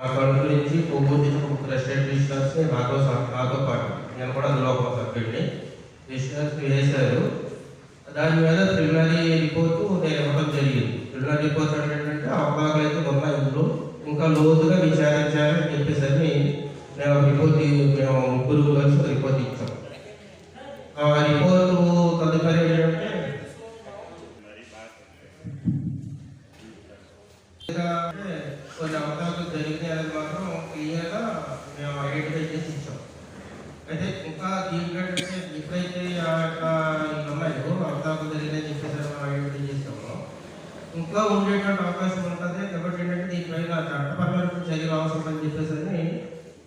అక్కడ గురించి పూజించిన ముగ్గురు ఎస్టేట్ రిజిస్టర్స్ నాతో పాటు నేను కూడా అందులో ఒక సభ్యుడిని రిజిస్టర్స్ వేశారు. దాని మీద ప్రిలిమినరీ రిపోర్టు నేను ఇవ్వడం జరిగింది. ప్రిలిమినరీ రిపోర్ట్ ఏంటంటే అవకాశాలు అయితే ఉన్నాయి, ఇందులో ఇంకా లోతుగా విచారించాలని చెప్పేసరి నేను రిపోర్ట్ మేము ముగ్గురు కలిసి రిపోర్ట్ ఇచ్చాం. ఆ రిపోర్టు తదుపరి ఏంటంటే కొన్ని అవకాశాలు జరిగినాయి అనేది మాత్రం క్లియర్గా మేము ఐడెంటిఫై చేసి ఇచ్చాం. అయితే ఇంకా దీంట్లో ఎప్పుడైతే ఉన్నాయో అవకాశాలు జరిగినాయి చెప్పేసి మనం ఐడెంటిఫై చేస్తామో ఇంకా ఉండేటువంటి అవకాశం ఉంటుంది. కాబట్టి ఏంటంటే దీనిపైన చట్టపరమైన చర్యలు అవసరం అని చెప్పేసి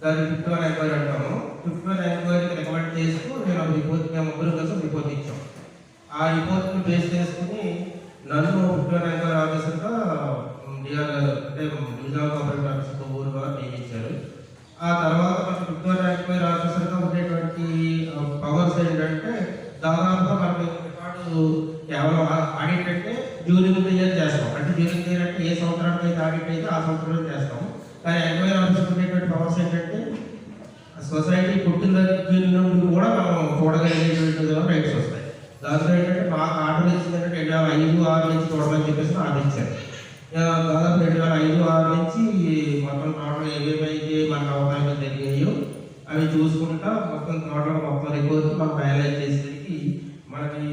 దాన్ని 51 ఎంక్వైరీ అంటాము. 51 ఎంక్వైరీకి రికమెండ్ చేస్తూ నేను రిపోర్ట్ మేము ముగ్గురు కలిసి రిపోర్ట్ ఇచ్చాం. ఆ రిపోర్ట్ని బేస్ చేసుకుని నన్ను 51 ఎంక్వైరీ ఆఫీసర్గా డిఆర్ అంటే డివిజనల్ కోఆపరేటివ్ ఆఫీసర్ ఊరుగా నియమించారు. ఆ తర్వాత మనకు 51 ఎంక్వైరీ ఆఫీసర్గా ఉండేటువంటి పవర్స్ ఏంటంటే దాదాపుగా మనకి రికార్డు కేవలం ఆడిట్ అంటే డ్యూరింగ్ ది ఇయర్ చేస్తాం. అంటే డ్యూరింగ్ ది ఇయర్ అంటే ఏ సంవత్సరానికి అయితే ఆడిట్ అయితే ఆ సంవత్సరం చేస్తాం. కానీ ఎంక్వైరీ ఆఫీసర్ ఉండేటువంటి పవర్స్ ఏంటంటే సొసైటీ పుట్టిన నుండి కూడా మనం చూడగలిగేటువంటి రైట్స్ వస్తాయి. దాంట్లో ఏంటంటే మాకు ఆర్డర్ ఇచ్చిందంటే 2005-6 నుంచి చూడమని చెప్పేసి ఆర్డర్ ఇచ్చారు. దాదాపు 2005-6 నుంచి మొత్తం టోటల్ ఏమేమైతే మనకు అవకాశాలు జరిగాయో అవి చూసుకుంటా మొత్తం రిపోర్ట్ మనం ఫైనలైజ్ చేసేసరికి మనకి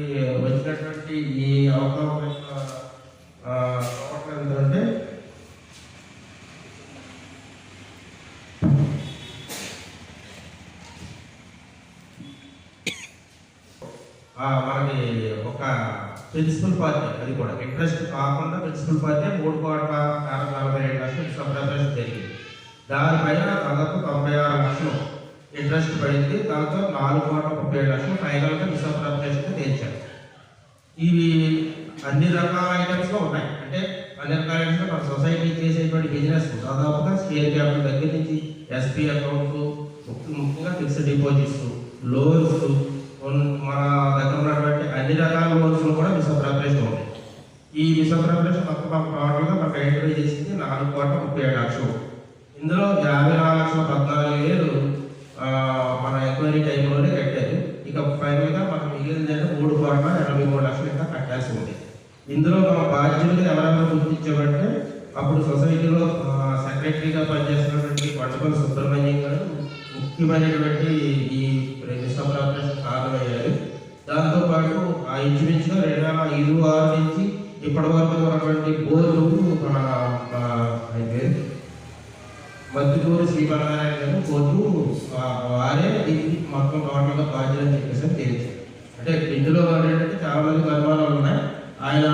వచ్చినటువంటి ఈ అవకాశం ఏంటంటే మనకి ఒక ప్రిన్సిపల్ పార్టీ, అది కూడా ఇంట్రెస్ట్ కాకుండా ప్రిన్సిపల్ పార్టీ 3,47,00,000 డిసప్రాపరేషన్ జరిగింది. దానిపైన దాదాపు 96 లక్షలు ఇంట్రెస్ట్ పడింది. దాంతో 4,37,00,000 ఫైనల్గా డిసప్రాపరేషన్ తెచ్చారు. ఇవి అన్ని రకాల ఐటమ్స్లో ఉన్నాయి. అంటే అన్ని రకాల ఐటమ్స్లో మన సొసైటీ చేసేటువంటి బిజినెస్ దాదాపుగా షేర్ క్యాపిటల్ దగ్గర నుంచి ఎస్పీ అకౌంట్స్, ముఖ్యంగా ఫిక్స్డ్ డిపాజిట్స్, లోన్స్, మన దగ్గర ఉన్నటువంటి అన్ని రకాల లోన్స్లో కూడా మిస్అప్రాపరేషన్ ఉంది. ఈ మిస్అప్రాపరేషన్ మొత్తం టోటల్గా మనకు ఐడెంటిఫై చేసింది 4,37,00,000. ఇందులో 54,14,000 మన ఎంక్వైరీ టైంలోనే కట్టారు. ఇక ఫైనల్గా మనకు మిగిలిందంటే 3,83,00,000 ఇంకా కట్టాల్సి ఉంది. ఇందులో మన బాధ్యులుగా ఎవరెవరు గుర్తించామంటే అప్పుడు సొసైటీలో సెక్రటరీగా పనిచేస్తున్నటువంటి కొండపల్లి సుబ్రహ్మణ్యం గారు ముఖ్యమైనటువంటి ఈ మిస్అప్రాపరేషన్ కారణమయ్యారు. దాంతోపాటు ఆ ఇంచుమించుగా 2005-6 నుంచి ఇప్పటి వరకు ఉన్నటువంటి బోర్డు మన మధ్యపూరి శ్రీమన్నారాయణ గారు బోర్డు వారే దీనికి మొత్తం టోటల్గా బాధ్యత అని చెప్పేసి తెలియదు. అంటే ఇందులో ఏంటంటే చాలా మంది అనుమానాలు ఉన్నాయి. ఆయన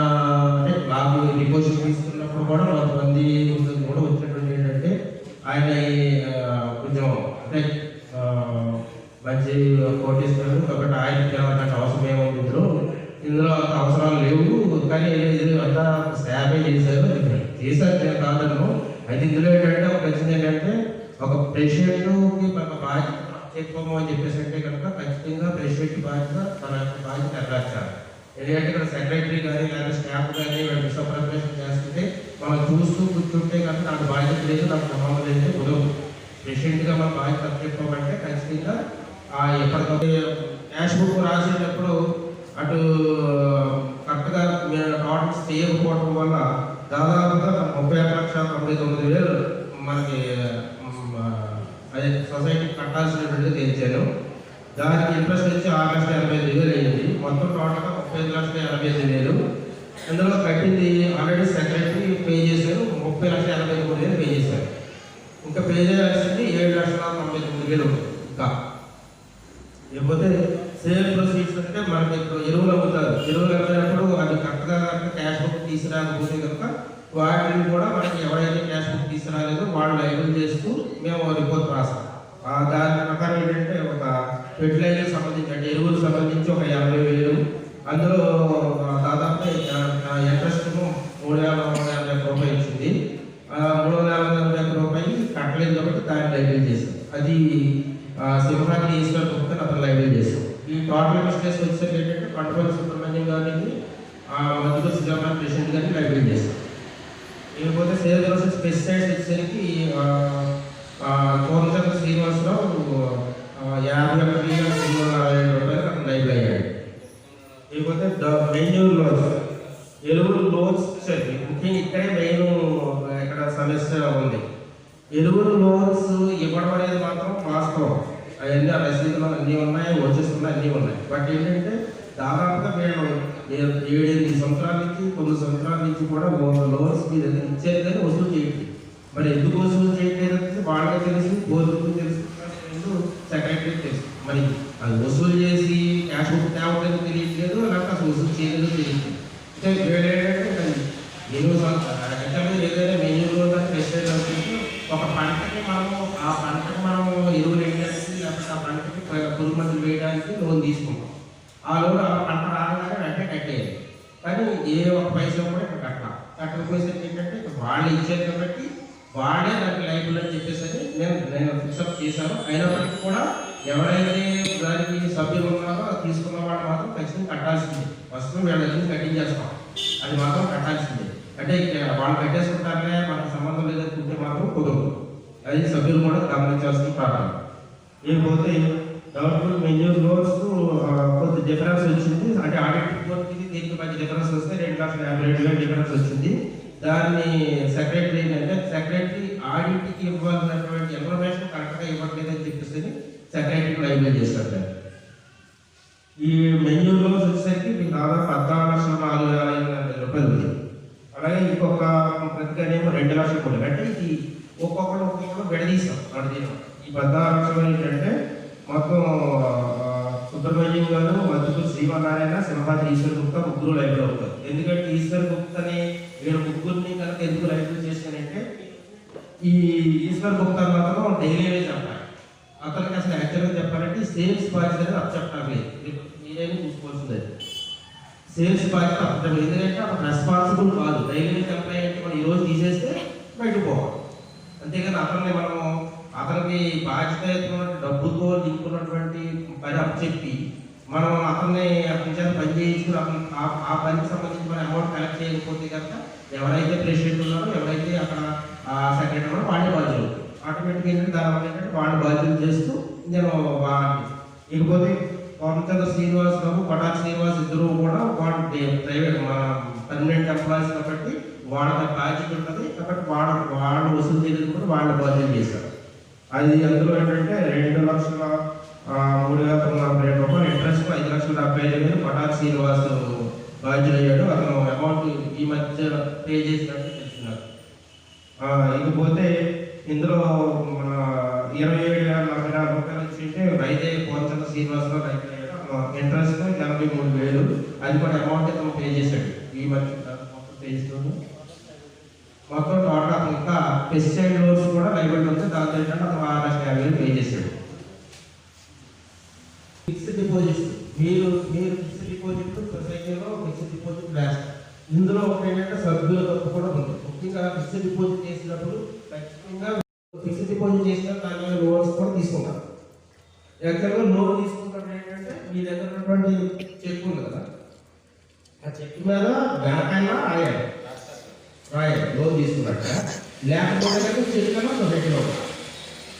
అంటే నాకు డిపోజిట్ తీసుకున్నప్పుడు కూడా కొంతమంది కూడా వచ్చినటువంటి ఏంటంటే ఆయన కొంచెం అంటే మంచి కోటేశ్వరుడు కాబట్టి ఆయనకి అవసరం ఏముంది ఇందులో అంత అవసరాలు లేవు. కానీ అంతా సేవే చేశారు నేను కాదను. అయితే ఇందులో ఏంటంటే ఒక వచ్చింది ఏంటంటే ఒక ప్రెసిడెంట్కి మన బాధ్యత చెప్పుకోము అని చెప్పేసి అంటే కనుక ఖచ్చితంగా ప్రెసిడెంట్ బాధ్యత తన యొక్క బాధ్యత నెరవేర్చాలి. ఎందుకంటే ఇక్కడ సెక్రటరీ కానీ లేదా స్టాఫ్ కానీ మిస్అప్రాపరేషన్ చేస్తుంటే మనం చూస్తూ కూర్చుంటే కనుక నాకు బాధ్యత లేదు, నాకు సంబంధం లేదు కుదరదు. ప్రెసిడెంట్గా మన బాధ్యత చెప్పుకోమంటే ఖచ్చితంగా ఎప్పటికప్పుడు క్యాష్ బుక్ రాసేటప్పుడు అటు కరెక్ట్గా ఆర్డర్స్ చేయకపోవడం వల్ల దాదాపుగా 31,99,000 మనకి అదే సొసైటీ కట్టాల్సినటువంటి తెచ్చాను. దానికి ఇంట్రెస్ట్ వచ్చి 6,85,000 అయింది. మొత్తం టోటల్గా 35,85,000. ఇందులో కట్టింది ఆల్రెడీ సెక్రటరీ పే చేశారు, 30,83,000 పే చేశారు. ఇంకా పే చేయాల్సింది 7,99,000 ఇంకా. లేకపోతే సేల్ ప్రొసీడ్స్ అంటే మనకి ఇప్పుడు ఎరువులు అమ్ముతారు. ఎరువులు అమ్మినప్పుడు అది కరెక్ట్గా క్యాష్ బుక్ తీసుకురాకపోతే కనుక వాటిని కూడా మనకి ఎవరైతే క్యాష్ బుక్ తీసుకురాలేదో వాళ్ళు లైబుల్ చేస్తూ మేము రిపోర్ట్ రాస్తాం. దాని ప్రకారం ఏంటంటే ఒక ఫెర్టిలైజర్ సంబంధించి అంటే ఎరువులకు సంబంధించి ఒక 50,000, అందులో దాదాపు ఇంట్రెస్ట్ 3,480 రూపాయలు ఇచ్చింది. 3,480 రూపాయలు కట్టలేదు కాబట్టి దాన్ని లైబుల్ చేశాం. అది సింహాద్రి ఈశ్వర్ గుప్తా అతను లైబుల్ చేశాం. ఈ టోటల్ మిస్టేక్స్ వచ్చేసరికి ఏంటంటే కొండపల్లి సుబ్రహ్మణ్యం గారిని మధ్యలో శ్రీరామ్ ప్రెసిడెంట్ గారిని లైబుల్ చేశాం. లేకపోతే సేల్ ప్రాసెస్ పెస్టిసైడ్స్ వచ్చేసరికి కోనచంద్ర శ్రీనివాసరావు 51,340 అతను లైవ్ అయ్యాడు. లేకపోతే మెయిన్యూర్ లోన్స్, ఎరువులు లోన్స్ వచ్చేసరికి ముఖ్యంగా ఇక్కడే మెయిన్ ఇక్కడ సమస్య ఉంది. ఎరువులు లోన్స్ ఇవ్వడం అనేది మాత్రం వాస్తవం, అవన్నీ ఆ రసీదులు అన్నీ ఉన్నాయి, వచ్చేస్తున్నాయి, అన్నీ ఉన్నాయి. బట్ ఏంటంటే దాదాపుగా మేము 7-8 సంవత్సరాల నుంచి 9 సంవత్సరాల నుంచి కూడా లోన్స్ మీద ఇచ్చేది కానీ వసూలు చేయట్లేదు. మరి ఎందుకు వసూలు చేయట్లేదు అంటే వాళ్ళకి తెలుసు, బోర్డుకు తెలుసు, సెక్రటరీ తెలుసు. మరి అది వసూలు చేసి క్యాష్ బుక్ తేవట్లేదు తెలియట్లేదు, లేకపోతే అసలు వసూలు చేయలేదు తెలియట్లేదు. అంటే ఏంటంటే ఏదైనా మెన్యూలో పెస్టిసైడ్ అవుతుంది. ఒక పంటకి మనము ఆ పంటకి మనము ఎరువులు వేయడానికి, లేకపోతే ఆ పంటకి పురుగు మందులు వేయడానికి లోన్ తీసుకుంటాం. ఆ లోన్ ఆ పంట రాగానే వెంటనే కట్టేయాలి. కానీ ఏ ఒక్క పైసా కూడా ఇక్కడ కట్టకపోయేసరికి ఏంటంటే వాళ్ళు ఇచ్చేది కాబట్టి వాళ్ళే దానికి లైబుల్ అని చెప్పేసి నేను ఫిక్సప్ చేశాను. అయినప్పటికీ కూడా ఎవరైతే దానికి సభ్యులు ఉన్నారో తీసుకున్న వాళ్ళు మాత్రం ఖచ్చితంగా కట్టాల్సిందే. ఫస్ట్ వీళ్ళ దగ్గర కట్టించేస్తాం, అది మాత్రం కట్టాల్సిందే. అంటే వాళ్ళు కట్టేసుకుంటారులే, మనకు సంబంధం లేదనుకుంటే మాత్రం కుదరదు. అది సభ్యులు కూడా గమనించాల్సిన ప్రాబ్లం. లేకపోతే గవర్నమెంట్ మెన్యూర్ లోన్స్ కొంత డిఫరెన్స్ వచ్చింది. అంటే ఆడిట్ రిపోర్ట్కి దీనికి మధ్య డిఫరెన్స్ వస్తే 2,57,000 డిఫరెన్స్ వచ్చింది. దాన్ని సెక్రటరీ అంటే సెక్రటరీ ఆడిట్కి ఇవ్వాల్సినటువంటి ఇన్ఫర్మేషన్ కరెక్ట్గా ఇవ్వట్లేదని చెప్పేసి సెక్రటరీకి లైబుల్ చేశారు. ఈ మెన్యూర్ లోన్స్ వచ్చేసరికి మీకు దాదాపు 14,04,500 రూపాయలు ఉంది. అలాగే ఇంకొక ప్రతిగానేమో 2 లక్షల కోట్లు. అంటే ఇది ఒక్కొక్కరు విడదీస్తాం అడిగిన. ఈ 16 లక్షలు ఏంటంటే మొత్తం సుబ్రహ్మణ్యం గారు, మధ్యపూర్ శ్రీమన్నారాయణ, సింహాద్రి ఈశ్వర్ గుప్తా ముగ్గురు లైబ్రరీ అవుతారు. ఎందుకంటే ఈశ్వర్ గుప్తాని వీళ్ళు ముగ్గురిని కనుక ఎందుకు లైబ్రరీ చేశానంటే ఈ ఈశ్వర్ గుప్తా మాత్రం డైలీ చెప్పాలి. అతనికి అసలు యాక్చువల్గా చెప్పాలంటే సేల్స్ బాధ్యత అనేది అప్పచెప్పాలి. మీరేమి చూసుకోవాల్సింది సేల్స్ బాధ్యత అప్పచెప్పాలి. ఎందుకంటే అతను రెస్పాన్సిబుల్ కాదు. డైలీ ఎంప్లాయ్ అంటే మనం ఈరోజు తీసేస్తే బయటకు పోవాలి. అంతేగాని అతనికి బాధ్యత డబ్బుతో దిక్కున్నటువంటి పని అప్పచెప్పి మనం అతన్ని చేత పని చేయించుకుని ఆ పనికి సంబంధించి మన అమౌంట్ కలెక్ట్ చేయకపోతే కనుక ఎవరైతే ప్రెసిడెంట్ ఉన్నారో, ఎవరైతే అక్కడ సెక్రటరీ ఉన్నారో వాళ్ళే బాధ్యులు. ఆటోమేటిక్గా ఏంటంటే దానివల్ల ఏంటంటే వాళ్ళు బాధ్యతలు చేస్తూ నేను ఇకపోతే కోనచంద్ర శ్రీనివాస్ బాబు, కొటారి శ్రీనివాస్ ఇద్దరు కూడా వాళ్ళు ప్రైవేట్ మన పర్మనెంట్ ఎంప్లాయీస్ కాబట్టి వాళ్ళకి బాధ్యత ఉంటుంది. కాబట్టి వాళ్ళు వసూలు చేయలేదు కూడా వాళ్ళ బాధ్యత చేశారు. అది అందులో ఏంటంటే 2,03,940 రూపాయలు ఇంట్రెస్ట్, 5,75,000 కొటారి శ్రీనివాస్ బాధ్యులయ్యాడు. అతను అమౌంట్ ఈ మధ్య పే చేసినట్టు తెలుస్తున్నారు. ఇకపోతే ఇందులో మన 27,044 రూపాయలు వచ్చింటే రైతే కోనచంద్ర శ్రీనివాసరావు రైతు అయ్యాడు. ఇంట్రెస్ట్ 83,000, అది కూడా అమౌంట్ అతను పే చేశాడు. ఈ మధ్య మొత్తం పే చేస్తున్నాడు. మొత్తం టోటల్ అతను ఇంకా పెస్టిసైడ్ లోన్స్ కూడా లైబిలిటీ ఉంది. దాంతో ఏంటంటే అతను 6,50,000 పే చేశాడు. ఫిక్స్డ్ డిపాజిట్ మీరు ఫిక్స్డ్ డిపాజిట్ సొసైటీలో ఫిక్స్డ్ డిపాజిట్ వేస్తారు. ఇందులో ఏంటంటే సభ్యుల తప్పు కూడా ఉంది. ముఖ్యంగా ఫిక్స్డ్ డిపాజిట్ చేసినప్పుడు ఖచ్చితంగా ఫిక్స్డ్ డిపాజిట్ చేసిన దాని మీద లోన్స్ కూడా తీసుకుంటారు. యాక్చువల్గా లోన్ తీసుకుంటారు ఏంటంటే మీ దగ్గర ఉన్నటువంటి చెక్ ఉంది కదా, ఆ చెక్ మీద వెనకైనా రాయాలి లోన్ తీసుకున్నట్ట. లేకపోతే చెక్ కన్నా సొసైటీలో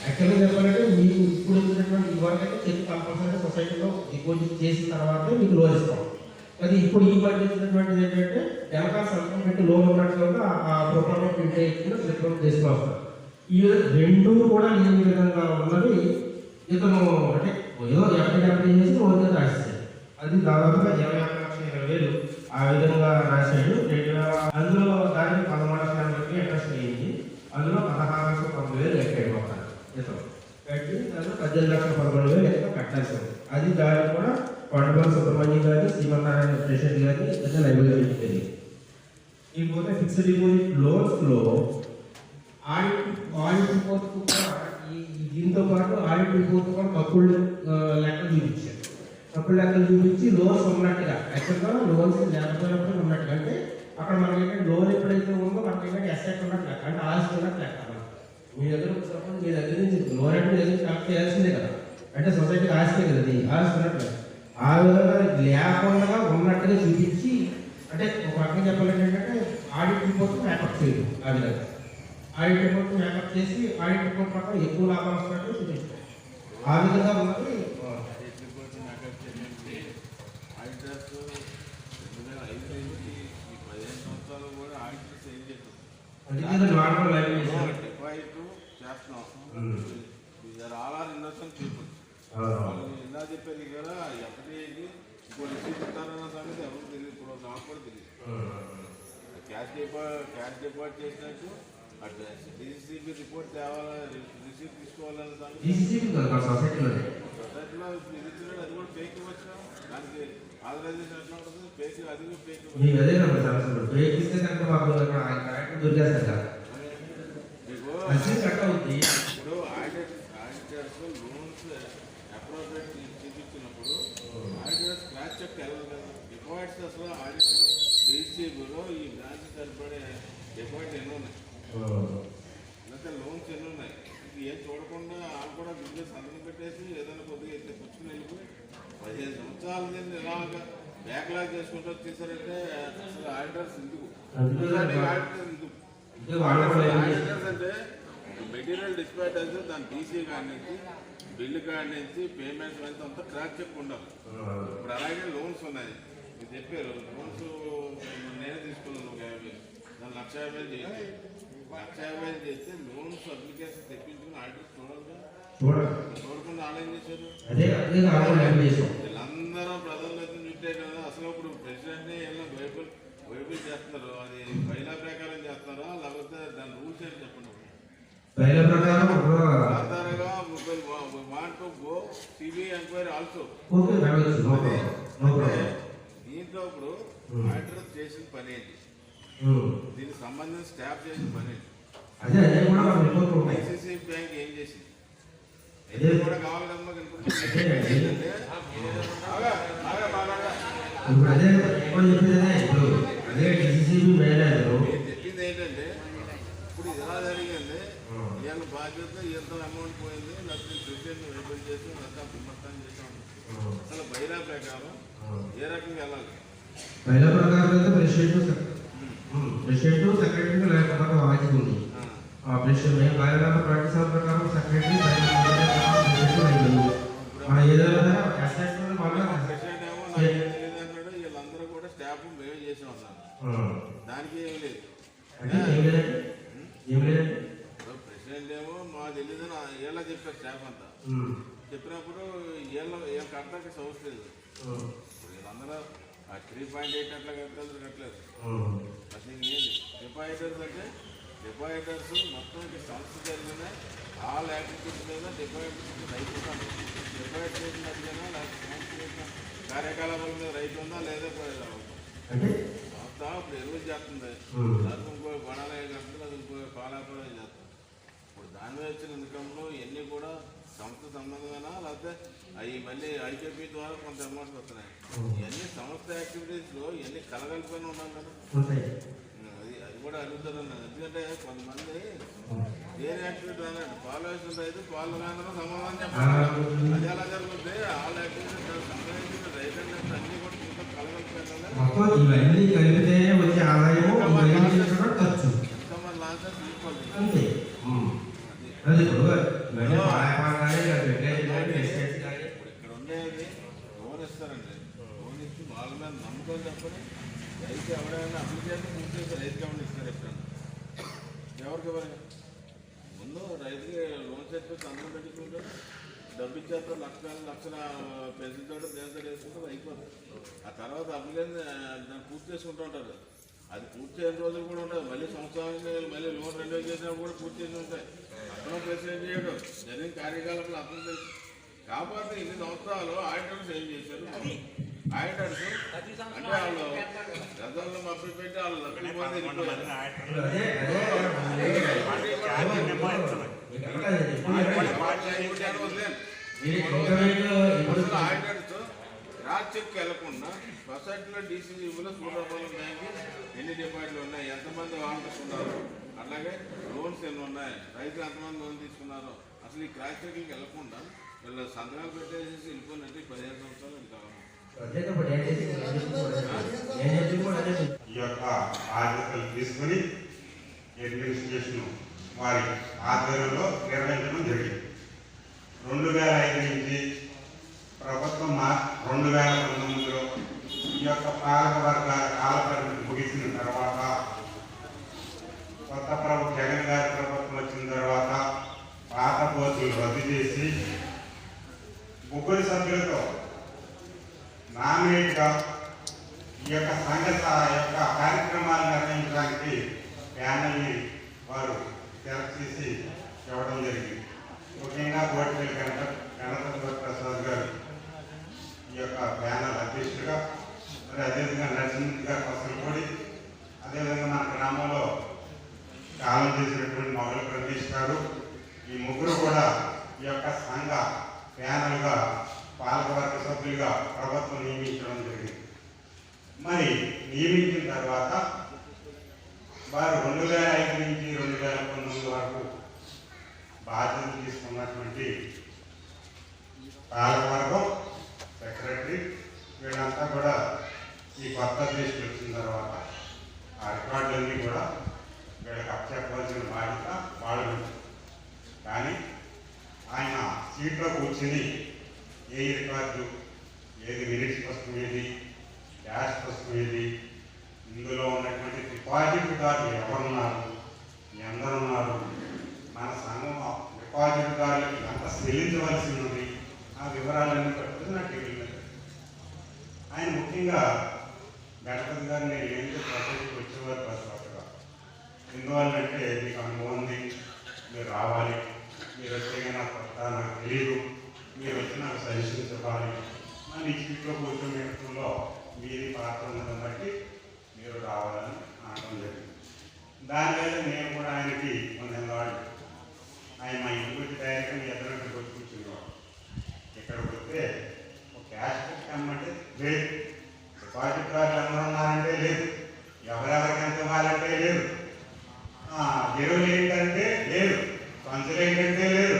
యాక్చువల్గా చెప్పాలంటే మీకు ఇప్పుడు ఉన్నటువంటి ఇవరకైతే చెక్ కంపల్సరీ సొసైటీలో డిపాజిట్ చేసిన తర్వాతే మీకు లోన్ ఇస్తాం. అది ఇప్పుడు ఈ బడ్జెట్ వచ్చినటువంటిది ఏంటంటే వెనకాల సంతకం పెట్టి లోన్ ఉన్నట్లుగా ఆ ప్రోగ్రామ్ ప్రింట్ అయ్యి సిద్ధం చేసుకోవాలి. ఈ రెండు కూడా ఏ విధంగా ఉన్నది ఇతను అంటే ఏదో ఎప్పటి చేసి రోజు రాసేసాడు. అది దాదాపుగా 21,20,000 ఆ విధంగా రాశాడు. అందులో దానికి 13,00,000 ఇంట్రెస్ట్ అయ్యింది. అందులో 16,90,000 లెక్కాడు మొత్తం ఇతను కట్టి దాంట్లో 18,13,000 లెక్క కట్టాల్సి ఉంది. అది దానికి కూడా కొండపల్లి సుబ్రహ్మణ్యం గారిని, శ్రీమన్నారాయణ ప్రెసిడెంట్ గారిని ఇద్దరు లైబ్రరీ పెట్టింది. ఇకపోతే ఫిక్స్డ్ డిపాజిట్ లోన్స్లో ఆడిట్ రిపోర్ట్ కూడా దీంతో పాటు ఆడిట్ రిపోర్ట్ కూడా తప్పుడు లెక్కలు చూపించారు. తప్పుడు లెక్కలు చూపించి లోన్స్ ఉన్నట్టుగా యాక్చువల్గా లోన్స్ లేకపోయినప్పుడు ఉన్నట్టుగా అంటే అక్కడ మనకి ఏంటంటే లోన్ ఎప్పుడైతే ఉందో మనకి ఏంటంటే ఎస్ఐట్ ఉన్నట్టు లెక్క, అంటే ఆస్తి ఉన్నట్టు లెక్క. మీ దగ్గర సపోజ్ మీ దగ్గర నుంచి లోన్ అంటే మీ దగ్గర కలెక్ట్ చేయాల్సిందే కదా, అంటే సొసైటీకి ఆస్తే కదా, అది ఆస్తి ఉన్నట్టు ఆ విధంగా లేకుండా ఉన్నట్టుగా చూపించి అంటే ఒక రకంగా చెప్పాలంటే ఏంటంటే ఆడిట్ రిపోర్ట్ మేకప్ చేయదు. ఆ విధంగా ఆడిట్ రిపోర్ట్ మేకప్ చేసి ఆడిట్ రిపోర్ట్ ప్రకారం ఎక్కువ లాభాలు వస్తున్నట్టు చూపించారు. ఆ విధంగా ఉన్నది. ఆడిట్ రిపోర్ట్ మేకప్ చేసి ఆడిటర్స్ 2005 నుంచి ఈ 15 సంవత్సరాలు కూడా ఆడిటర్స్ ఏం చేస్తారు డిపాజిట్ చేస్తున్నాం. All are innocent people. వాళ్ళు ఇలా చెప్పేది కదా ఎఫ్డీఐకి ఇంకో రిసీట్ ఇస్తారన్న సంగతి ఎవరికి తెలియదు. ఇప్పుడు నాకు కూడా తెలియదు. క్యాష్ డిపాజిట్ చేసినట్టు అటు డీసీసీబీ రిపోర్ట్ తేవాలి, రిసీట్ తీసుకోవాలన్న సంగతి సొసైటీలో ఇది ఇచ్చినట్టు అది కూడా ఫేక్ ఇవ్వచ్చు. దానికి ఆథరైజేషన్ ఎట్లా ఉంటుంది? ఫేక్, అది కూడా ఫేక్. ఇప్పుడు ఆడిటర్స్ లోన్స్ అప్రోప్రియేట్ చూపించినప్పుడు ఆడిటర్స్ క్రాస్ చెక్ వెళ్ళదు కదా. డిపాజిట్స్ అసలు ఆడిటర్ డీసీబీలో ఈ బ్రాంచ్ సరిపడే డిపాజిట్ ఎన్ని ఉన్నాయి, లేకపోతే లోన్స్ ఎన్ని ఉన్నాయి, ఇది ఏం చూడకుండా వాళ్ళు కూడా బిజినెస్ అందరం పెట్టేసి ఏదైనా కొద్దిగా అయితే పుచ్చుకుని వెళ్ళిపోయి 15 సంవత్సరాల నుంచి ఇలాగా బ్యాక్లాగ్ చేసుకుంటూ వచ్చేసారంటే అసలు ఆడిటర్స్ ఎందుకు? ఆడిటర్స్ అంటే మెటీరియల్ డిస్పాచ్ అయితే దాని టీసీ కాడి నుంచి బిల్లు కాడి నుంచి పేమెంట్స్ అంతా క్రాక్ చెక్ ఉండాలి. ఇప్పుడు అలాగే లోన్స్ ఉన్నాయి, మీరు చెప్పారు లోన్స్ నేనే తీసుకున్నాను 50,000, దాన్ని 1,50,000 చేయాలి. 1,50,000 చేస్తే లోన్స్ అప్లికేషన్ తెప్పించుకుని ఆడిటర్స్ చూడకుండా ఆన్లైన్ చేశారు. వీళ్ళందరూ ప్రజల్లో చుట్టే కదా. అసలు ఇప్పుడు ప్రెసిడెంట్ని ఏమన్నా వైబుల్ చేస్తున్నారు, అది బైలా ప్రకారం చేస్తారా లేకపోతే దాని రూల్స్ ఏంటి చెప్పండి. సాధారణంగా want to go CBI enquiry also. దీంట్లో ఇప్పుడు ఆడిటర్ చేసిన పని ఏంటి, దీనికి సంబంధించిన స్టాఫ్ చేసిన పని ఏంటి, ఐసిఐసిఐ బ్యాంక్ ఏం చేసింది కూడా కావాలి కదా. చెప్పింది ఏంటంటే ఇప్పుడు ఇది ఎలా జరిగింది, వీళ్ళ బాధ్యత ఎంత అమౌంట్ పోయింది, లేకపోతే ప్రెసిడెంట్ వెయిబుల్ చేసి అంతా విమర్శనం చేసాం. అసలు బైలా ప్రకారం ఏ రకంగా వెళ్ళాలి? బైలా ప్రకారం అయితే ప్రెసిడెంట్ సెక్రటరీ లేకపోతే బాధ్యత ఉంది. ప్రెసిడెంట్ బైలా ప్రాక్టీస్ ప్రకారం సెక్రటరీ వీళ్ళందరూ కూడా స్టాఫ్ మేమే చేసి ఉన్నాను. దానికి ఏమి లేదు. ప్రెసిడెంట్ ఏమో మా తెలియదు ఏళ్ళ చెప్పారు స్టాఫ్ అంతా. చెప్పినప్పుడు వీళ్ళ కట్టడానికి సంస్థ లేదు. వీళ్ళందరూ 3.8 అట్లా కట్టలేదు. అసలు ఏంటి డిపాజిటర్స్ అంటే డిపాజిటర్స్ మొత్తం సంస్థ జరిగిన ఆల్ యాక్టివిటీస్ మీద డిపాజిటర్స్ రైట్ ఉన్నాను. డిపాజిట్ చేసినట్లయినా లేకపోతే కార్యకలాపాల మీద రైట్ ఉందా లేదా సంస్థ ఇప్పుడు ఎరువులు చేస్తుంది, దానికి ఇంకో గొడవలు కడుతుంది, అది ఇంకో కాలాపాలు చేస్తుంది. ఇప్పుడు దాని మీద వచ్చిన ఇన్కంలో ఇవన్నీ కూడా సంస్థ సంబంధమైనా లేకపోతే అవి మళ్ళీ ఐకేపీ ద్వారా కొంత అమౌంట్ వస్తున్నాయి. ఇవన్నీ సంస్థ యాక్టివిటీస్లో ఇవన్నీ కలగలిపోయిన ఉన్నాం కదా. అది కూడా అడుగుతున్నాను. ఎందుకంటే కొంతమంది వేరే యాక్టివిటీ అన్నాడు పాలు వేసిన రైతు పాలు కాకుండా సమాధానం చెప్పాలి. అది ఎలా జరుగుతుంది? ఆల్ యాక్టివిటీస్ సంబంధించిన రైతు అన్ని కూడా ఇంకా కలగలిపోయినా ఎంతమంది లాన్సర్స్ తీసుకోవాలి. ఇక్కడ ఉండేది లోన్ ఇస్తారండి. లోన్ ఇచ్చి వాళ్ళ మీద నమ్మకం చెప్పని రైతు ఎవరైనా అప్లికేషన్ పూర్తి చేసి రైతుకి ఏమైనా ఇస్తారు ఎప్పుడన్నా? ఎవరికి ఎవరైనా ముందు రైతుకి లోన్ సర్టిఫికేట్ అందరం పెట్టుకుంటారు, డబ్బు ఇచ్చేస్తారు, లక్షల పెన్షన్తో దేంతో వేసుకుంటారు, అయిపోతుంది. ఆ తర్వాత అప్లికేషన్ దాన్ని పూర్తి చేసుకుంటూ ఉంటారు. అది పూర్తి చేయని రోజులు కూడా ఉంటాయి. మళ్ళీ సంవత్సరానికి మళ్ళీ లోన్ రెన్యూవల్ చేసినప్పుడు కూడా పూర్తి చేసి ఉంటాయి. అతను ప్రెసిడెంట్ చేయడం జరిగిన కార్యకలాపాలు అర్థం తెలుసు. కాకపోతే ఇన్ని సంవత్సరాలు ఆడిటర్స్ ఏం చేశారు? ఆడిటర్స్ అంటే వాళ్ళు గతంలో మబ్బి పెట్టి వాళ్ళు లక్షల మంది ఆడిటర్స్ క్రాస్ చెక్ వెళ్లకుండా సొసైటీలో డీసీబీలో సూర్యాపాలెం బ్యాంక్ ఎన్ని డిపాజిట్లు ఉన్నాయి, ఎంతమంది వాల్టర్స్ ఉన్నారు, అట్లాగే లోన్స్ ఎన్ని ఉన్నాయి, రైతులు ఎంతమంది లోన్ తీసుకున్నారు, అసలు ఈ క్రాస్ చెక్కి వెళ్లకుండా వీళ్ళు సంతకాలు పెట్టేసి వెళ్ళిపోయినట్టు 15 సంవత్సరాలు ఇది కావాలి. ఈ యొక్క ఆర్థికలు తీసుకొని అడ్మినిస్ట్రేషన్ వారి ఆధ్వర్యంలో నిర్వహించడం జరిగింది. 2005 నుంచి ప్రభుత్వం 2019లో ఈ యొక్క పాలక వర్గాల కాలపరిమితి ముగిసిన తర్వాత కొత్త జగన్ గారి ప్రభుత్వం వచ్చిన తర్వాత పాత పోస్టులు రద్దు చేసి ముగ్గురు సభ్యులతో నామినేట్గా ఈ యొక్క సంఘ యొక్క కార్యక్రమాలు నిర్వహించడానికి ప్యానల్ని వారు తెరచేసి ఇవ్వడం జరిగింది. ముఖ్యంగా కోటిపల్లి గణపతి ప్రసాద్ గారు ఈ యొక్క ప్యానల్ అధ్యక్షుడిగా, మరి అదేవిధంగా నరసింహ గారు పసలపూడి, అదేవిధంగా మన గ్రామంలో కాలం చేసినటువంటి మొగల ప్రదేశ్ గారు, ఈ ముగ్గురు కూడా ఈ యొక్క సంఘ ప్యానల్గా పాలకవర్గ సభ్యులుగా ప్రభుత్వం నియమించడం జరిగింది. మరి నియమించిన తర్వాత వారు 2005 నుంచి 2019 వరకు బాధ్యతలు తీసుకున్నటువంటి పాలకవర్గం, సెక్రటరీ వీళ్ళంతా కూడా ఈ కొత్త అధ్యక్షులు వచ్చిన తర్వాత ఆ రికార్డులన్నీ కూడా వీళ్ళకి అప్పచెప్పవలసిన బాధ్యత వాళ్ళు. కానీ ఆయన సీట్లో కూర్చుని ఏ రికార్డు, ఏది మినిట్స్ వస్తుంది, క్యాష్ వస్తుంది, ఇందులో ఉన్నటువంటి డిపాజిట్దారులు ఎవరున్నారు, ఎందరున్నారు, మన సంఘం డిపాజిట్దారులకు ఎంత చెల్లించవలసి ఉంది, ఆ వివరాలన్నీ పట్టుకుని నాకు తెలియదు. ఆయన ముఖ్యంగా గణపతి గారు నేను ఏంటో ప్రజలకు వచ్చేవారు కొత్తగా. ఎందువల్లంటే మీకు అనుభవం ఉంది, మీరు రావాలి, మీరు వచ్చే నాకు కొత్త నాకు తెలియదు, మీరు వచ్చి నాకు సజెషన్ చెప్పాలి అని సీట్లో కూర్చోబెట్టడంలో మీది పాత్ర ఉన్నదని బట్టి మీరు రావాలని అనడం జరిగింది. దానివల్ల నేను కూడా ఆయనకి పొందినవాడు. ఆయన మా ఇంటికి వచ్చి డైరెక్ట్గా మీ ఎదురుకి వచ్చి కూర్చునేవాడు. ఇక్కడికి వస్తే ఒక క్యాష్ బుక్ అమ్మంటే లేదు, డిపాజిట్ కార్డులు అందరూ ఉన్నారంటే లేదు, ఎవరెవరికి ఎంత ఇవ్వాలంటే లేదు, ఎరువులు ఏంటంటే లేదు, సంచులు ఏంటంటే లేదు,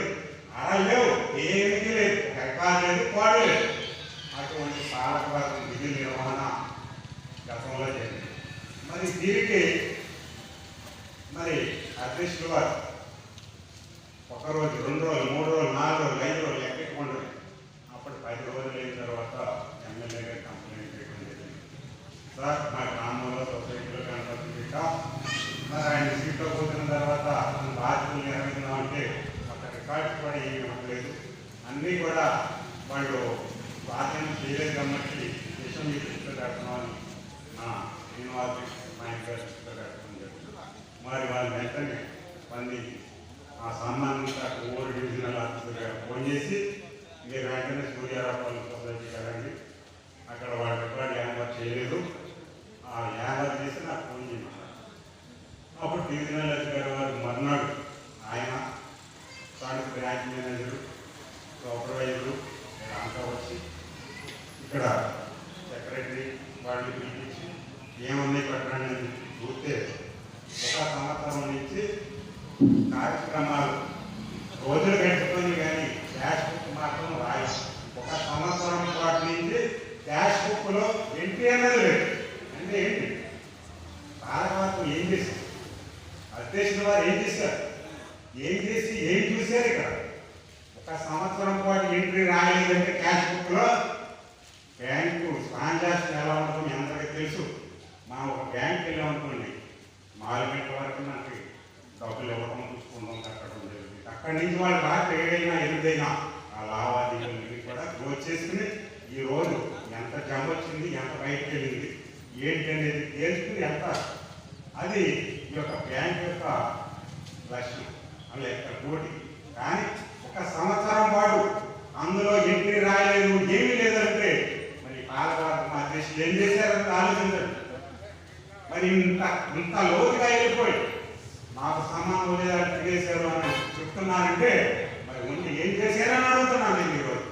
అలా లేవు, ఏమీ లేదు, ఎక్కడ లేదు, పాడు లేదు. అటువంటి పాలకవర్గం విధి నిర్వహణ గతంలో జరిగింది. మరి దీనికి మరి అధ్యక్షులు వారు 1 రోజు, 2 రోజులు, 3 రోజులు, 4 రోజులు, 5 రోజులు ఎక్కకుండా అప్పుడు 10 రోజులు అయిన తర్వాత ఎమ్మెల్యే గారు కంప్లైంట్ చేయడం జరిగింది. సార్ మా గ్రామంలో సొసైటీలో కనపడుతుంది, మరి ఆయన సీట్లో కూర్చున్న తర్వాత మన బాధ్యతలు నిర్వహించామంటే ఒక రికార్డ్స్ కూడా ఏమి ఇవ్వట్లేదు, అన్నీ కూడా వాళ్ళు బాధ్యత చేయలేదు కాబట్టి విషయం మీ దృష్టిలో పెడుతున్నామని మా శ్రీనివాస్ మా ఇంట్లో దృష్టిలో పెట్టడం జరుగుతుంది. మరి వాళ్ళు వెంటనే స్పందించి ఆ సంబంధిత ఓవర్ డివిజనల్ ఆఫీసర్ గారు ఫోన్ చేసి మీరు వెంటనే సూర్యారావు సొసైటీ కదండి, అక్కడ వాళ్ళ రికార్డు యాన్వర్ చేయలేదు, ఆ యాన్వర్ చేసి నాకు ఫోన్ చేయమన్నారు. అప్పుడు డివిజనల్ అధికారి వారు మర్నాడు ఆయన స్థానిక బ్రాంచ్ మేనేజరు, సూపర్వైజరు అంతా వచ్చి ఇక్కడ సెక్రటరీ వాళ్ళు పిలిపించి ఏముంది పెట్టండి అని చూస్తే 1 సంవత్సరం నుంచి కార్యక్రమాలు రోజులు గడిచిపోయి కానీ క్యాష్ బుక్ మాత్రం రాయి. 1 సంవత్సరం పాటు నుంచి క్యాష్ బుక్లో ఎంట్రీ అనేది లేదు. అంటే ఏంటి, పాలకవర్గం ఏం చేశారు, అధ్యక్షుల వారు ఏం చేశారు, ఏం చేసి ఏం చూశారు? ఇక్కడ 1 సంవత్సరం పాటు ఎంట్రీ రాలేదంటే క్యాష్ బుక్లో బ్యాంకు ట్రాన్సాక్షన్ ఎలా ఉంటుందో మీ అందరికీ తెలుసు. మనం ఒక బ్యాంక్ వెళ్ళామనుకోండి, 4 గంటల వరకు మనకి డబ్బులు ఇవ్వడం, చూసుకుందాం, కట్టడం జరుగుతుంది. అక్కడి నుంచి వాళ్ళు రాత్రి ఏదైనా ఎదురైనా ఆ లావాదేవీలు కూడా క్లోజ్ చేసుకుని ఈరోజు ఎంత జమ వచ్చింది, ఎంత బయటకు వెళ్ళింది, ఏంటి అనేది తెలుసుకుని ఎంత, అది ఈ యొక్క బ్యాంక్ యొక్క లక్ష్యం. అలా ఎక్కడ కోటి. కానీ 1 సంవత్సరం పాటు అందులో ఎంట్రీ రాయలేదు, ఏమీ లేదంటే మరి పాలకవర్గం అధ్యక్షులు ఏం చేశారని ఆలోచించండి. మరి ఇంత లోతుగా వెళ్ళిపోయి నాకు సంబంధం లేదని తిరిగేశారు అని చెప్తున్నారంటే మరి ముందు ఏం చేశారని అడుగుతున్నాను నేను ఈరోజు.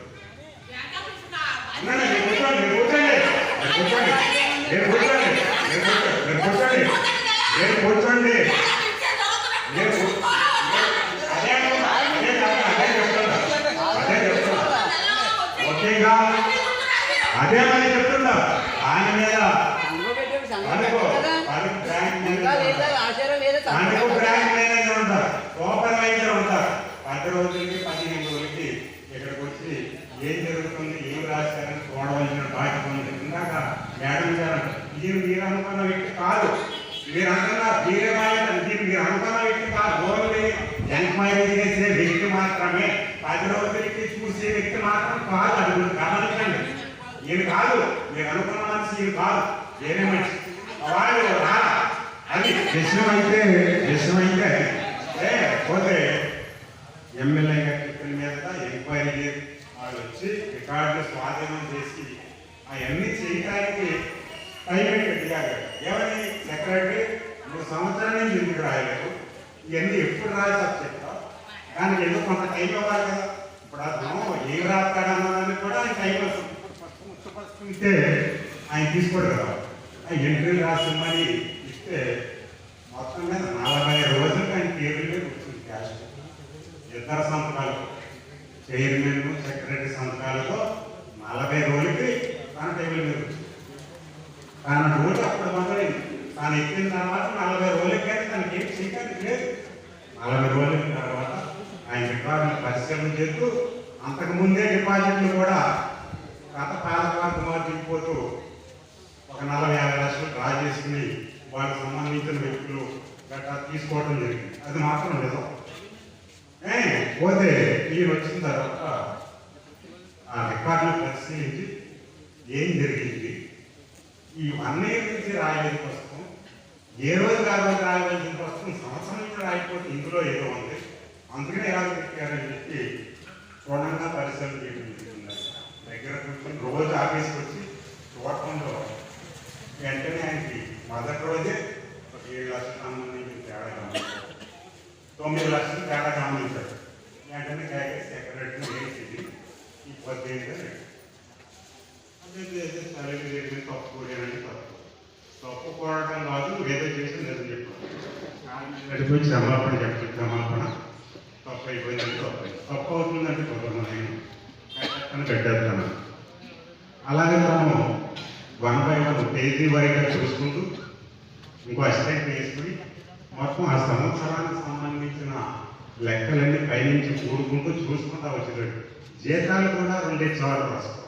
కూర్చోండి. ముఖ్యంగా అదే మరి చెప్తున్నా ఆయన మీద బ్యాంక్ మేనేజర్ ఉంటారు, ఎంక్వైరీ చేసే వ్యక్తి మాత్రమే, 10 రోజులకి చూసే వ్యక్తి మాత్రం కాదు. అది మీరు గమనించండి. ఈయన కాదు, మీరు అనుకున్న మనిషి ఈయన కాదు, వేరే మనిషి. వాళ్ళు అది విషయమైతే పోతే ఎమ్మెల్యే గారి చెప్పిన మీద ఎంక్వైరీ వాళ్ళు వచ్చి రికార్డులు స్వాధీనం చేసి అవన్నీ చేయడానికి టైం పెట్టారు. ఏమని సెక్రటరీ 3 సంవత్సరాల నుంచి ఎందుకు రాయలేదు, ఇవన్నీ ఎప్పుడు రాయాలి చెప్తావు, దానికి ఎందుకు కొంత టైం ఇవ్వాలి కదా. ఇప్పుడు అతను ఏం రాస్తాడన్నదానికి కూడా ఆయన టైం వస్తుంది. ఇస్తే ఆయన తీసుకోడు కదా. ఆయన ఎంట్రీలు రాసిమ్మని ఇస్తే మొత్తం మీద 40 రోజులు ఆయన టేబుల్ కూర్చుంది. క్యాష్ 2 సంతకాలు, చైర్మన్ సెక్రటరీ సంతకాలతో 40 రోజులకి తన టేబుల్ మీద కూర్చుంది. తన రోజు అప్పుడు మొదలైంది. తాను ఎక్కిన తర్వాత 40 రోజులకి కానీ తనకి ఏం చేయడానికి లేదు. 40 రోజుల తర్వాత ఆయన రికార్డులు పరిశీలన చేస్తూ అంతకుముందే డిపాజిట్లు కూడా గత పాలకుమారు దిగిపోతూ ఒక 40-50 లక్షలు డ్రా చేసుకుని వాళ్ళకి సంబంధించిన వ్యక్తులు గట్రా తీసుకోవడం జరిగింది. అది మాత్రం నిజం. పోతే ఈయన వచ్చిన తర్వాత ఆ రికార్డులు పరిశీలించి ఏం జరిగింది, ఇవన్నీ నుంచి రాయలేదు పుస్తకం, ఏ రోజు కాదు రాయవలసిన పుస్తకం సంవత్సరం నుంచి రాయకపోతే ఇందులో ఏదో ఉంది, అందుకనే ఎలా పెట్టారని చెప్పి చూడంగా పరిశీలన చేయడం జరుగుతుంది. దగ్గర కూర్చొని రోజు ఆఫీస్కి వచ్చి చూడటంలో వెంటనే ఆయనకి మొదటి రోజే ఒక 7 లక్షల సంబంధించిన తేడా గమనించారు, 9 లక్షలు తేడా గమనించారు. వెంటనే క్యాకేజ్ సెక్రటరీ వేసింది ఈ 18 అదే తప్పు కూడానంటే తప్పు కూడటం కాదు, ఏదో చేసి నిజం చెప్పాను. నడిపోయి క్షమాపణ చెప్పాలి, క్షమాపణ తప్పు అయిపోయిందంటే తప్పు అవుతుందంటే కుదరదు, నేను పెట్టేస్తాను. అలాగే మనం 1 by 1 పేజీ వారీగా చూసుకుంటూ ఇంకో అసిస్టెంట్ వేసుకుని మొత్తం ఆ సంవత్సరానికి సంబంధించిన లెక్కలన్నీ పైనుంచి కూడుకుంటూ చూసుకుంటా వచ్చినట్టు. జీతాలు కూడా 2 సార్లు రాసుకోవాలి,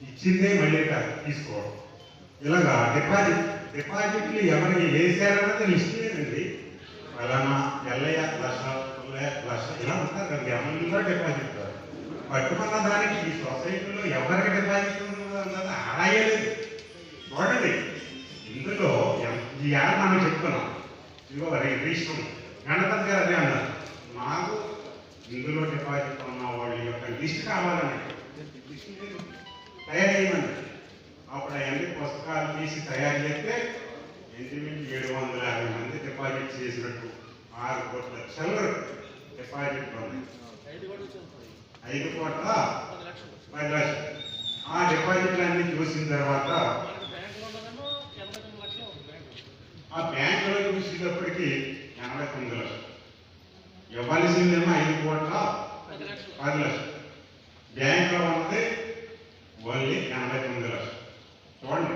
ఇచ్చిందే మళ్ళీ తీసుకోవడం. ఇలాగా డిపాజిట్లు ఎవరికి వేసారన్నది లిస్ట్ లేదండి. ఫలానా ఎల్లయ్య లక్ష లక్ష ఇలా ఉంటారు కదా, ఎవరిలో డిపాజిట్ పట్టుకున్న దానికి ఈ సొసైటీలో ఎవరికి డిపాజిట్ ఉన్నది ఆరాయలేదు. చూడండి, ఇందులో ఈ యాడ్ మనం చెప్తున్నాం, ఇదిగో రిజిస్టర్ గణపతి గారు అదే అన్నారు, నాకు ఇందులో డిపాజిట్ ఉన్న వాళ్ళ యొక్క లిస్ట్ కావాలని తయారు చేయమని. అప్పుడు అవన్నీ పుస్తకాలు తీసి తయారు చేస్తే ఇంచుమించు 750 మంది డిపాజిట్ చేసినట్టు 6 కోట్ల చిల్లర డిపాజిట్ ఉంది. 5 కోట్ల 10 లక్షలు. ఆ డిపాజిట్లన్నీ చూసిన తర్వాత ఆ బ్యాంకులో చూసేటప్పటికి 89 లక్షలు. ఇవ్వాల్సిందేమో 5 కోట్ల 10 లక్షలు. బ్యాంకులో ఉన్నది ఓన్లీ 89 లక్షలు. చూడండి,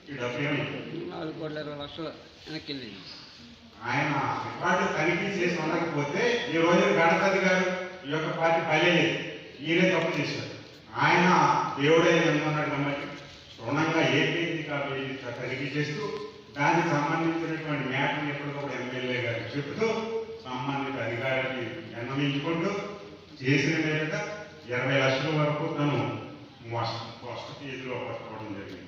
ఈ డబ్బు ఏమి 4 కోట్ల 20 లక్షలు వెనక్కి వెళ్ళింది. ఆయన రికార్డు తనిఖీ చేసి ఉండకపోతే ఈ రోజు గణపతి గారు ఈ యొక్క పార్టీ బయలేదు, ఈయనే తప్పు చేశారు. ఆయన దేవుడే ఎందుకున్నాడు కాబట్టి రుణంగా ఏ పేజీ పేజీ తనిఖీ చేస్తూ దానికి సంబంధించినటువంటి మ్యాటర్ని ఎప్పటికప్పుడు ఎమ్మెల్యే గారికి చెబుతూ సంబంధిత అధికారికి విన్నవించుకుంటూ చేసిన మీద 20 లక్షల వరకు తను ఫస్ట్ పేజీలో పట్టుకోవడం జరిగింది.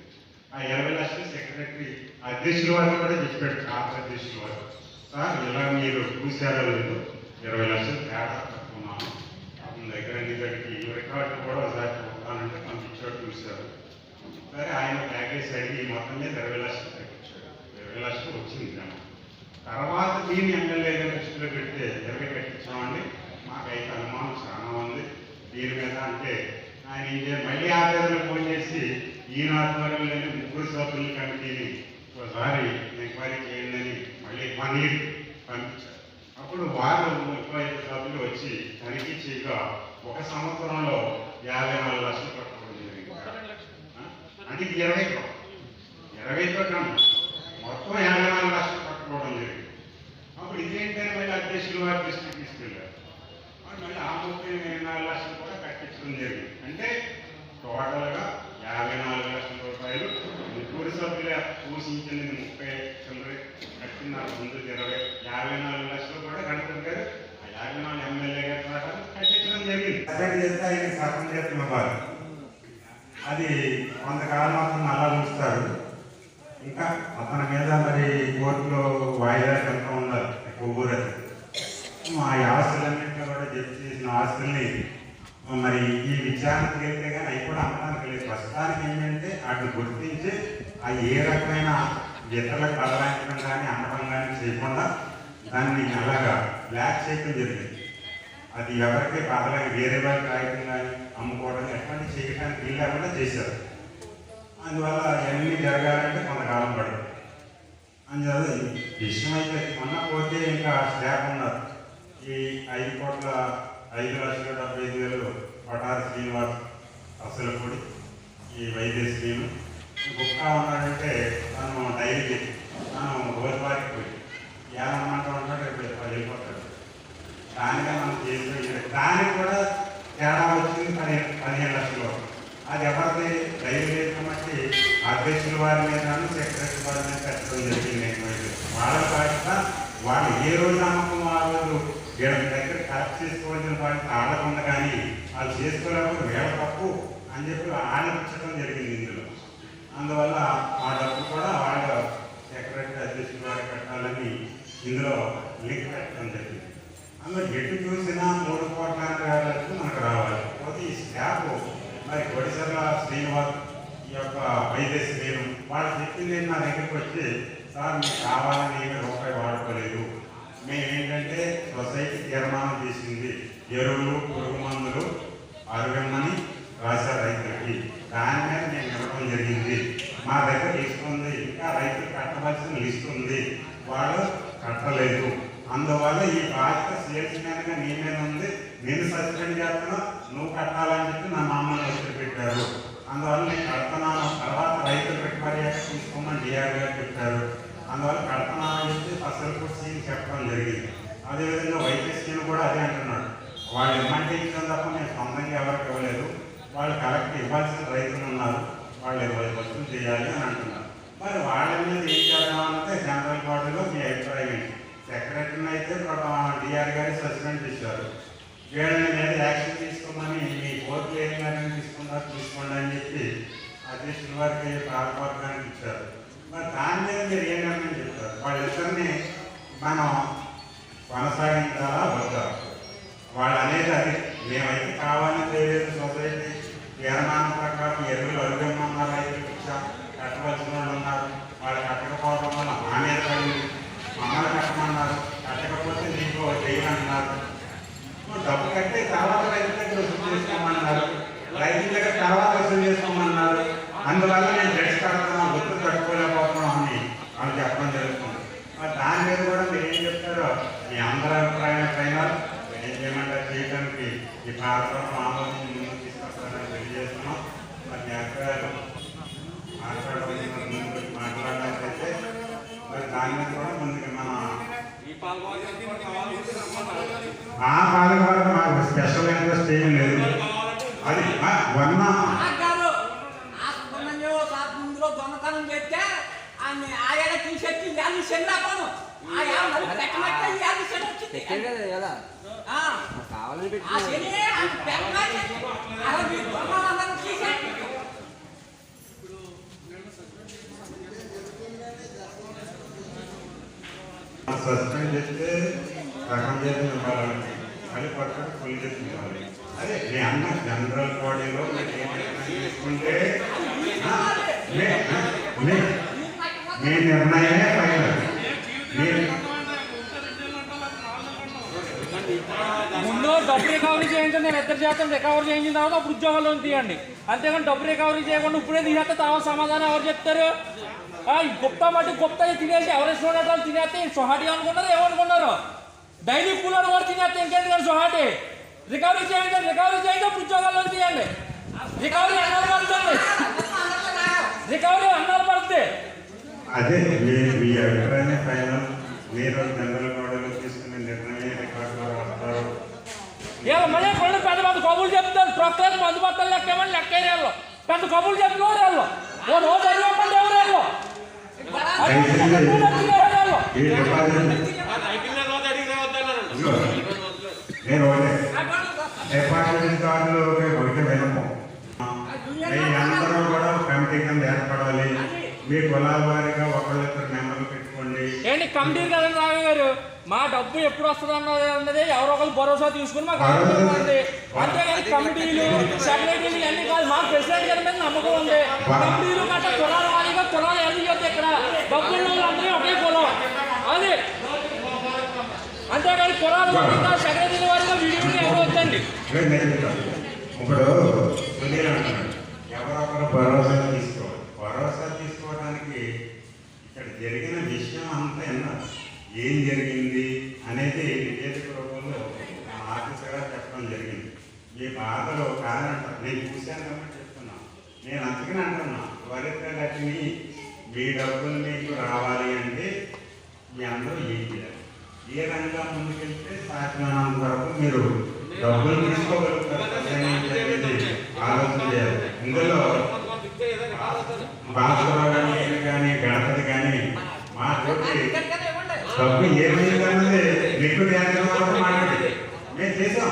ఆ 20 లక్షలు సెక్రటరీ అధ్యక్షుల వారు కూడా చెప్పాడు, రాష్ట్ర అధ్యక్షుల వారు, సార్ ఇలా మీరు చూశారో లేదు 20 లక్షలు తేడా పట్టుకున్నాను, అతని దగ్గర దగ్గరికి ఈ రికార్డు కూడా ఒకసారి చూస్తానంటే పంపించాడు, చూశారు. సరే ఆయన ప్యాకేజ్ అడిగి మొత్తం మీద 20 లక్షలు తగ్గించాడు. 20 లక్షలు వచ్చింది కానీ తర్వాత దీన్ని ఎమ్మెల్యే దృష్టిలో పెడితే 20 కట్టించామండి, మాకైతే అనుమానం చాలా ఉంది దీని మీద. అంటే ఆయన మళ్ళీ ఆఫీసులో ఫోన్ చేసి ఈయన ఆధ్వర్యంలోని 3 సభ్యుల కమిటీని ఒకసారి ఎంక్వైరీ చేయండి అని మళ్ళీ 1 year పంపించారు. అప్పుడు వారు 35 సభ్యులు వచ్చి తనిఖీ చేయగా 1 సంవత్సరంలో 54 లక్షలు కట్టుకోవడం జరిగింది. అంటే 20తో మొత్తం 54 లక్షలు కట్టుకోవడం జరిగింది. అప్పుడు ఇదేంటని మళ్ళీ అధ్యక్షులు వారి దృష్టికి తీసుకెళ్ళారు. మళ్ళీ ఆ 34 లక్షలు కూడా కట్టించడం జరిగింది. అంటే టోటల్గా 54 లక్షల రూపాయలు. 3 సభ్యుల సూచించినది 30 చిల్లర, కట్టిన ముందు 20, 54 లక్షలు కూడా గణపతి గారు ఆ 54 ఆయన సగం జీతం ఇవ్వాలి. అది కొంతకాలం అతను అలా ఉంచుతారు. ఇంకా అతని మీద మరి కోర్టులో వాయిదా ఎంత ఉండాలి కొవ్వూరు. ఆ ఆస్తులన్నింటినీ కూడా జప్తు చేసిన ఆస్తుల్ని మరి ఈ విచారణకు వెళ్తే కానీ అవి కూడా అమ్మడానికి లేదు. ప్రస్తుతానికి ఏంటంటే అటు గుర్తించి అవి ఏ రకమైన ఇతరులకు బదలాయించడం కానీ అమ్మడం కానీ చేయకుండా దాన్ని అలాగా బ్లాక్ చేయడం జరిగింది. అది ఎవరికి బదలాయి వేరే వాళ్ళకి రాయటం కానీ అమ్ముకోవడం ఎటువంటి చేయడానికి వీలు లేకుండా చేశారు. అందువల్ల ఇవన్నీ జరగాలంటే కొంతకాలం పడుతుంది. అందువల్ల విషయం అయితే మొన్న పోతే ఇంకా స్టాఫ్ ఉన్నారు. ఈ 5,05,75,000 పటారి శ్రీనివాస్ అసలు పొడి, ఈ వైద్యశ్రీను గుప్తా ఉన్నాడంటే తను డైరీకి తను రోజువారికి పోయి ఏమన్నమాట ఉంటాడు, రేపు వెళ్ళిపోతాడు. దానిగా మనం చేసి దానికి కూడా తేడా వచ్చింది 15 లక్షలు. అది ఎవరిది డైరీ లేదు కాబట్టి అధ్యక్షుల వారి మీద సెక్రటరీ వారి మీద పెట్టడం జరిగింది. వాళ్ళ బాధ్యత వాళ్ళు ఏ రోజు నమ్మకం ఆ రోజు వీళ్ళ దగ్గర కరెక్ట్ చేసుకోవాల్సిన బాధ్యత వాళ్ళకు ఉంది. కానీ వాళ్ళు చేసుకోలేకపోతే వీళ్ళ తప్పు అని చెప్పి ఆలోచించడం జరిగింది ఇందులో. అందువల్ల ఆ డబ్బు కూడా వాళ్ళ సెక్రటరీ అధ్యక్షుల వారికి పెట్టాలని ఇందులో లింక్ పెట్టడం జరిగింది. అందులో ఎటు చూసినా 3 కోట్ల మనకు రావాలి. పోతే ఈ స్టాఫ్ మరి కొడిసర్ల శ్రీనివాస్ ఈ యొక్క వైద్యశ్రీను వాళ్ళు చెప్పింది నా దగ్గరికి వచ్చి, సార్ మీకు కావాలని ఏమి రూపాయి వాడుకోలేదు, మేము ఏంటంటే సొసైటీ తీర్మానం చేసింది ఎరువులు పురుగు మందులు అరవమని రాశారు రైతులకి, దాని మీద మేము ఇవ్వడం జరిగింది. మా దగ్గర లిస్ట్ ఉంది, ఇంకా రైతులు కట్టవలసిన లిస్ట్ ఉంది, వాళ్ళు కట్టలేదు. అందువల్ల ఈ బాధ్యత సేల్స్ మ్యాన్గా నీ మీద ఉంది, నేను సస్పెండ్ చేస్తున్నా, నువ్వు కట్టాలని చెప్పి నా మామూలు వచ్చి పెట్టారు. అందువల్ల నేను కడుతున్నాను. తర్వాత రైతులు రికవరీ తీసుకోమని డిఆర్ గారు చెప్పారు. అందువల్ల కడుతున్నానని చెప్పి అసలు కూడా చెప్పడం జరిగింది. అదేవిధంగా వైద్యశ్రీని కూడా అదే అంటున్నాడు, వాళ్ళు ఇమ్మంటే ఇచ్చిన తప్ప మేము సొంతంగా ఎవరికి ఇవ్వలేదు, వాళ్ళు కలెక్ట్ ఇవ్వాల్సిన రైతులు ఉన్నారు, వాళ్ళు వసూలు చేయాలి అని అంటున్నారు. మరి వాళ్ళ మీద ఏం చేద్దామంటే జనరల్ బాడీలో మీ అభిప్రాయం ఏంటి? సెక్రటరీని అయితే డిఆర్ గారి సస్పెండ్ చేశారు, వీళ్ళ మీద యాక్షన్ తీసుకోమని మీ కోర్టులు ఏం కానీ తీసుకోండి అని చెప్పి అధ్యక్షుల వారికి ప్రారంభానికి ఇచ్చారు. మరి దాని మీద మీరు ఏం నిర్ణయం చెప్తారు? వాళ్ళిద్దరిని మనం కొనసాగించాలా వద్దా? వాళ్ళు అనేది అది మేమైతే కావాలని చేయలేదు, సొసైటీ తీర్మానం ప్రకారం ఎరువులు అరుగమ్మన్నారు, రైతులకు ఇచ్చాం, కట్టవలసిన వాళ్ళు ఉన్నారు, వాళ్ళు కట్టకపోవడం వల్ల మా మీద పడింది, మమ్మల్ని కట్టమన్నారు, కట్టకపోతే నీకు చేయమన్నారు, డబ్బు కట్టే తర్వాత రైతుల దగ్గర వసూలు చేసుకోమన్నారు, రైతుల దగ్గర తర్వాత వసూలు చేసుకోమన్నారు. అందువల్ల నేను జడ్జి కడుతున్నా, గుర్తు కట్టుకోలేకపోతున్నాం అని వాళ్ళు చెప్పడం జరుగుతుంది. మరి దాని మీద కూడా మీరు ఏం చెప్తారో మీ అందరి అభిప్రాయం ఫైనల్ ఏం చేయమంటారు చేయడానికి ఈ ప్రారంభం ఆలోచన ముందుకు తీసుకొస్తారని తెలియజేస్తున్నాం. మరి మీ అభిప్రాయాలు మాట్లాడడానికైతే మరి దాని మీద కూడా ముందుకు మన ఆ పాలకవర్గం మాకు స్పెషల్ ఇంట్రెస్ట్ ఏం లేదు. అది వన్న దొంగతనం చేస్తే ఆయన తీసేసి యాది చెల్లాపను సస్పెండ్ చేస్తే సగం చేసి ఇవ్వాలంటే మళ్ళీ పక్కన ఫుల్ చేసి ఇవ్వాలి. అదే మీ అన్న జనరల్ బాడీలో తీసుకుంటే మీ నిర్ణయమే ఫైనల్. ముందు డబ్బు రికవరీ చేయించండి, నేను 2% రికవరీ చేయించిన తర్వాత అప్పుడు ఉద్యోగాల్లో తీయండి. అంతేగాని డబ్బు రికవరీ చేయకుండా ఇప్పుడే తీసేస్తే తర్వాత సమాధానం ఎవరు చెప్తారు? గుప్తా మట్టి గుప్తా తినేసి ఎవరెస్ట్ వాళ్ళు తినేస్తే సొహాటి అనుకున్నారు, ఏమనుకున్నారు? డైలీ కూలర్ కూడా తినేస్తే ఇంకేంటి కానీ సొహాటి రికవరీ చేయండి, రికవరీ చేయండి, అప్పుడు ఉద్యోగాల్లో తీయండి. రికవరీ అన్నాలు పడుతుంది, రికవరీ అన్నాలు పడుతుంది. అదే మీ అభిప్రాయమే ఫైనల్. మీరు జనరల్ బాడీలో తీసుకునే నిర్ణయం రికార్డులో వస్తారు. మళ్ళీ కొన్ని పెద్ద పెద్ద కబుర్లు చెప్తారు, ప్రొక్లేస్ మందుబత్తలు లెక్కేమని లెక్కేయాలో పెద్ద కబుర్లు చెప్తున్నారు వాళ్ళు. ఓ రోజు అడిగేమంటే ఎవరు వాళ్ళు నేను డిపాజిట్ కార్డులు ఒకటి వినము. మీ అందరూ కూడా కమిటీ కింద ఏర్పడాలి. మీ కులాల వారీగా ఒకళ్ళిద్దరు మెంబర్లు పెట్టుకోండి. ఏంటి కమిటీ కదా రావు గారు, మా డబ్బు ఎప్పుడు వస్తుంది అన్నది ఎవరో ఒకరు భరోసా తీసుకుని మాకు ఉంది. అంతేగాని కమిటీలు సెక్రటరీలు అన్ని కాదు, మాకు ప్రెసిడెంట్ గారి మీద నమ్మకం ఉంది. కమిటీలు గట్రా కులాల వారీగా కులాలు ఎవరికి చెప్తే ఇక్కడ డబ్బులు అందరూ ఒకే కులం అది. అంతేగాని కులాల వారీగా సెక్రటరీల వారీగా వీడియోని ఎవరు వద్దండి. ఇప్పుడు సునీల్ అంటున్నాడు, ఎవరొకరు భరోసా తీసుకోవాలి. భరోసా తీసుకోవడానికి ఇక్కడ జరిగిన విషయం అంతా ఎన్నారు, ఏం జరిగింది అనేది నివేదిక రూపంలో ఆఫీసర్గా చెప్పడం జరిగింది. మీ బాధలు కాదంటారు, నేను చూశాను కాబట్టి చెప్తున్నాను. నేను అందుకని అంటున్నా, త్వరితగతిని మీ డబ్బులు మీకు రావాలి అంటే మీ అందరూ ఏం చేయాలి, ఏ రంగంగా ముందుకెళ్తే సాధ్యమైనంత వరకు మీరు డబ్బులు తీసుకోగలుగుతారు ఆలోచన చేయాలి. ఇందులో భాస్కరరావు కానీ గణపతి కానీ మా తోటి డబ్బు ఏమైందన్నది మీకు మాట్లాడి మేము చేసాం.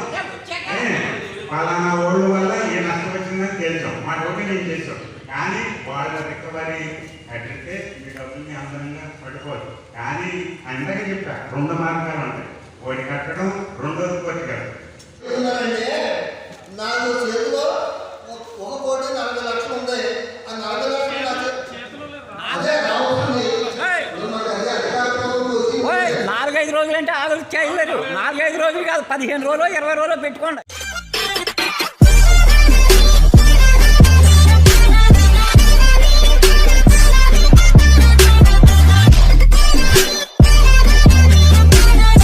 పలానా ఓళ్ళ వల్ల ఏ నష్టం వచ్చిందని తేల్చాం, మా తోటి మేము చేసాం. కానీ వాళ్ళ రికవరీ కట్టితే మీ డబ్బుల్ని అందంగా పడిపోదు. కానీ అందరికీ చెప్పా, 2 మార్గాలు ఉంటాయి, ఒకటి కట్టడం, రెండోది కొట్టుకెళ్ళడం. నాకు చేతిలో 1,40,00,000 ఉంది. ఆ 40,00,000 అదే రావుతుంది. 4-5 రోజులు అంటే ఆలోచన చేయలేరు. 4-5 రోజులు కాదు, 15 రోజులు 20 రోజులు పెట్టుకోండి.